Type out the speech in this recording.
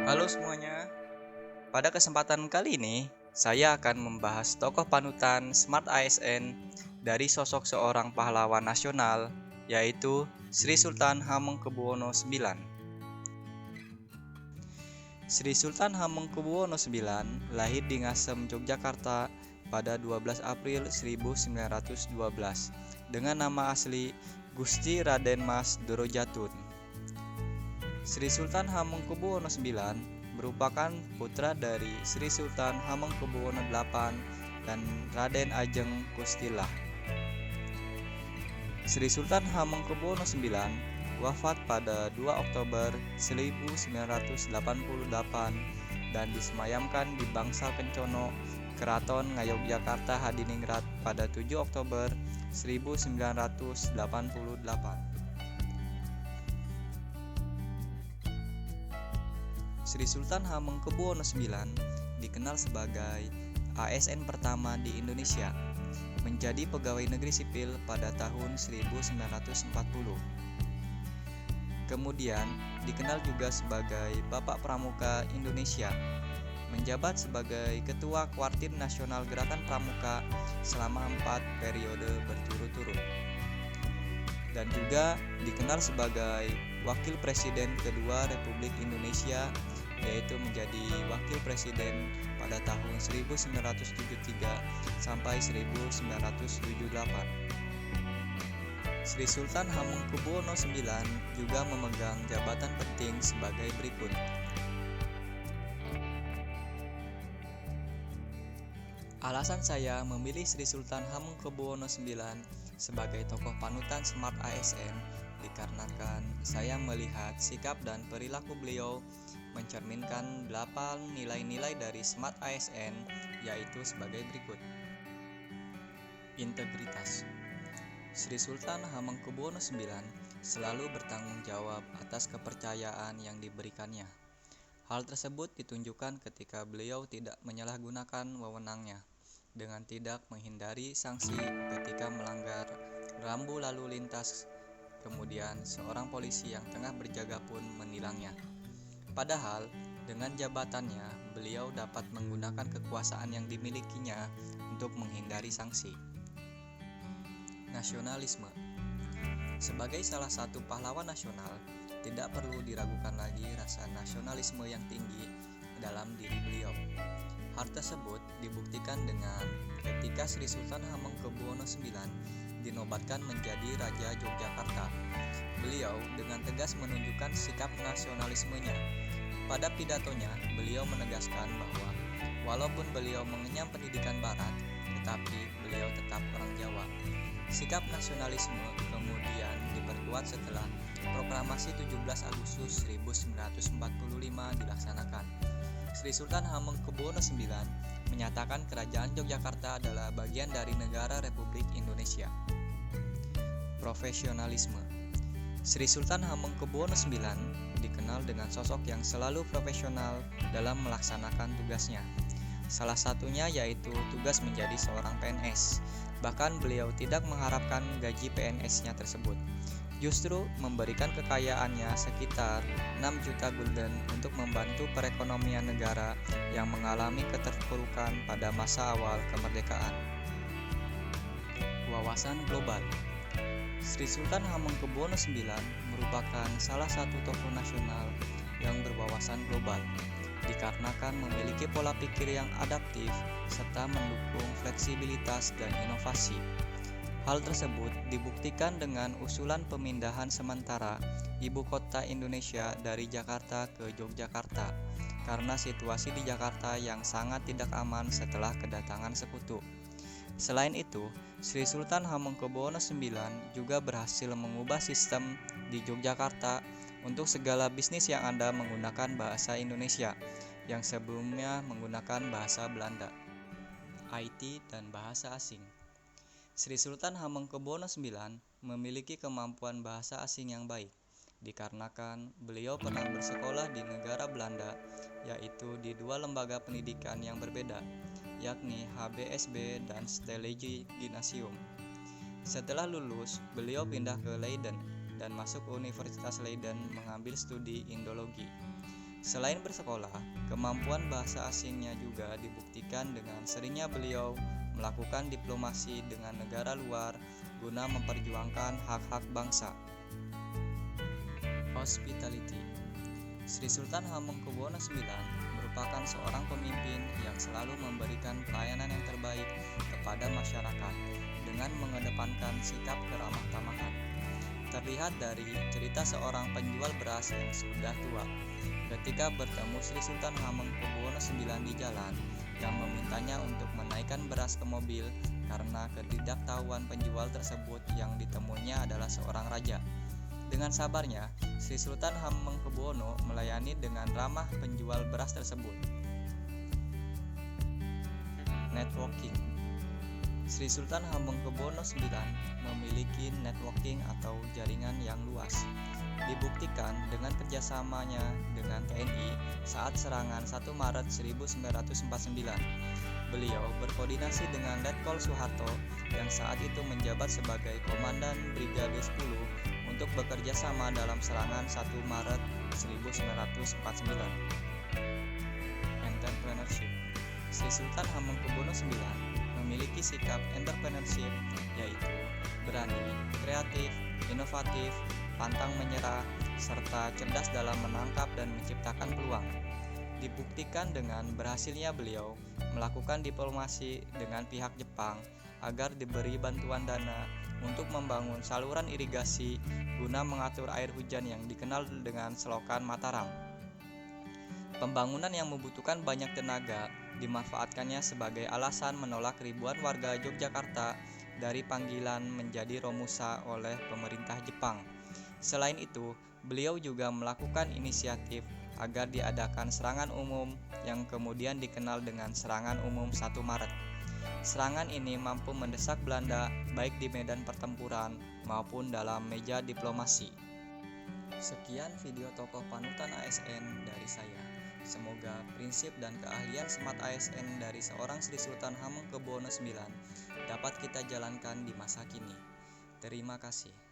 Halo semuanya, pada kesempatan kali ini saya akan membahas tokoh panutan Smart ASN dari sosok seorang pahlawan nasional, yaitu Sri Sultan Hamengkubuwono IX. Sri Sultan Hamengkubuwono IX lahir di Ngasem, Yogyakarta pada 12 April 1912 dengan nama asli Gusti Raden Mas Dorojatun. Sri Sultan Hamengkubuwono IX merupakan putra dari Sri Sultan Hamengkubuwono VIII dan Raden Ajeng Kustilah. Sri Sultan Hamengkubuwono IX wafat pada 2 Oktober 1988 dan disemayamkan di Bangsal Kencono, Keraton Ngayogyakarta Hadiningrat pada 7 Oktober 1988. Sri Sultan Hamengkubuwono IX dikenal sebagai ASN pertama di Indonesia, menjadi pegawai negeri sipil pada tahun 1940. Kemudian dikenal juga sebagai Bapak Pramuka Indonesia, menjabat sebagai Ketua Kuartir Nasional Gerakan Pramuka selama 4 periode berturut-turut. Dan juga dikenal sebagai Wakil Presiden kedua Republik Indonesia, yaitu menjadi Wakil Presiden pada tahun 1973 sampai 1978. Sri Sultan Hamengkubuwono IX juga memegang jabatan penting sebagai berikut. Alasan saya memilih Sri Sultan Hamengkubuwono IX sebagai tokoh panutan Smart ASN dikarenakan saya melihat sikap dan perilaku beliau mencerminkan 8 nilai-nilai dari Smart ASN, yaitu sebagai berikut. Integritas. Sri Sultan Hamengkubuwono IX selalu bertanggung jawab atas kepercayaan yang diberikannya. Hal tersebut ditunjukkan ketika beliau tidak menyalahgunakan wewenangnya dengan tidak menghindari sanksi ketika melanggar rambu lalu lintas. Kemudian seorang polisi yang tengah berjaga pun menilangnya. Padahal dengan jabatannya beliau dapat menggunakan kekuasaan yang dimilikinya untuk menghindari sanksi. Nasionalisme. Sebagai salah satu pahlawan nasional, tidak perlu diragukan lagi rasa nasionalisme yang tinggi dalam diri beliau. Hal tersebut dibuktikan dengan ketika Sri Sultan Hamengkubuwono IX dinobatkan menjadi Raja Yogyakarta. Beliau dengan tegas menunjukkan sikap nasionalismenya. Pada pidatonya, beliau menegaskan bahwa walaupun beliau mengenyam pendidikan barat, tetapi beliau tetap orang Jawa. Sikap nasionalisme kemudian diperkuat setelah Proklamasi 17 Agustus 1945 dilaksanakan. Sri Sultan Hamengkubuwono IX menyatakan Kerajaan Yogyakarta adalah bagian dari negara Republik Indonesia. Profesionalisme. Sri Sultan Hamengkubuwono IX dikenal dengan sosok yang selalu profesional dalam melaksanakan tugasnya. Salah satunya yaitu tugas menjadi seorang PNS. Bahkan beliau tidak mengharapkan gaji PNS-nya tersebut. Justru memberikan kekayaannya sekitar 6 juta gulden untuk membantu perekonomian negara yang mengalami keterpurukan pada masa awal kemerdekaan. Wawasan global. Sri Sultan Hamengkubuwono IX merupakan salah satu tokoh nasional yang berwawasan global, dikarenakan memiliki pola pikir yang adaptif serta mendukung fleksibilitas dan inovasi. Hal tersebut dibuktikan dengan usulan pemindahan sementara ibu kota Indonesia dari Jakarta ke Yogyakarta karena situasi di Jakarta yang sangat tidak aman setelah kedatangan sekutu. Selain itu, Sri Sultan Hamengkubuwono IX juga berhasil mengubah sistem di Yogyakarta untuk segala bisnis yang ada menggunakan bahasa Indonesia yang sebelumnya menggunakan bahasa Belanda, IT, dan bahasa asing. Sri Sultan Hamengkubuwono IX memiliki kemampuan bahasa asing yang baik, dikarenakan beliau pernah bersekolah di negara Belanda, yaitu di 2 lembaga pendidikan yang berbeda, yakni HBSB dan Stellige Gymnasium. Setelah lulus, beliau pindah ke Leiden dan masuk Universitas Leiden mengambil studi Indologi. Selain bersekolah, kemampuan bahasa asingnya juga dibuktikan dengan seringnya beliau melakukan diplomasi dengan negara luar guna memperjuangkan hak-hak bangsa. Hospitality. Sri Sultan Hamengkubuwono IX merupakan seorang pemimpin yang selalu memberikan pelayanan yang terbaik kepada masyarakat dengan mengedepankan sikap keramah tamahan. Terlihat dari cerita seorang penjual beras yang sudah tua ketika bertemu Sri Sultan Hamengkubuwono IX di jalan yang memintanya untuk menaikkan beras ke mobil karena ketidaktahuan penjual tersebut yang ditemuinya adalah seorang raja. Dengan sabarnya, Sri Sultan Hamengkubuwono melayani dengan ramah penjual beras tersebut. Networking. Sri Sultan Hamengkubuwono IX memiliki networking atau jaringan yang luas. Dibuktikan dengan kerjasamanya dengan TNI saat serangan 1 Maret 1949. Beliau berkoordinasi dengan Letkol Soeharto yang saat itu menjabat sebagai Komandan Brigade 10 untuk bekerja sama dalam serangan 1 Maret 1949. Entrepreneurship. Sri Sultan Hamengkubuwono IX memiliki sikap entrepreneurship, yaitu berani, kreatif, inovatif, pantang menyerah, serta cerdas dalam menangkap dan menciptakan peluang. Dibuktikan dengan berhasilnya beliau melakukan diplomasi dengan pihak Jepang agar diberi bantuan dana untuk membangun saluran irigasi guna mengatur air hujan yang dikenal dengan selokan Mataram. Pembangunan yang membutuhkan banyak tenaga dimanfaatkannya sebagai alasan menolak ribuan warga Yogyakarta dari panggilan menjadi romusa oleh pemerintah Jepang. Selain itu, beliau juga melakukan inisiatif agar diadakan serangan umum yang kemudian dikenal dengan Serangan Umum 1 Maret. Serangan ini mampu mendesak Belanda baik di medan pertempuran maupun dalam meja diplomasi. Sekian video tokoh panutan ASN dari saya. Semoga prinsip dan keahlian smart ASN dari seorang Sri Sultan Hamengkubuwono IX dapat kita jalankan di masa kini. Terima kasih.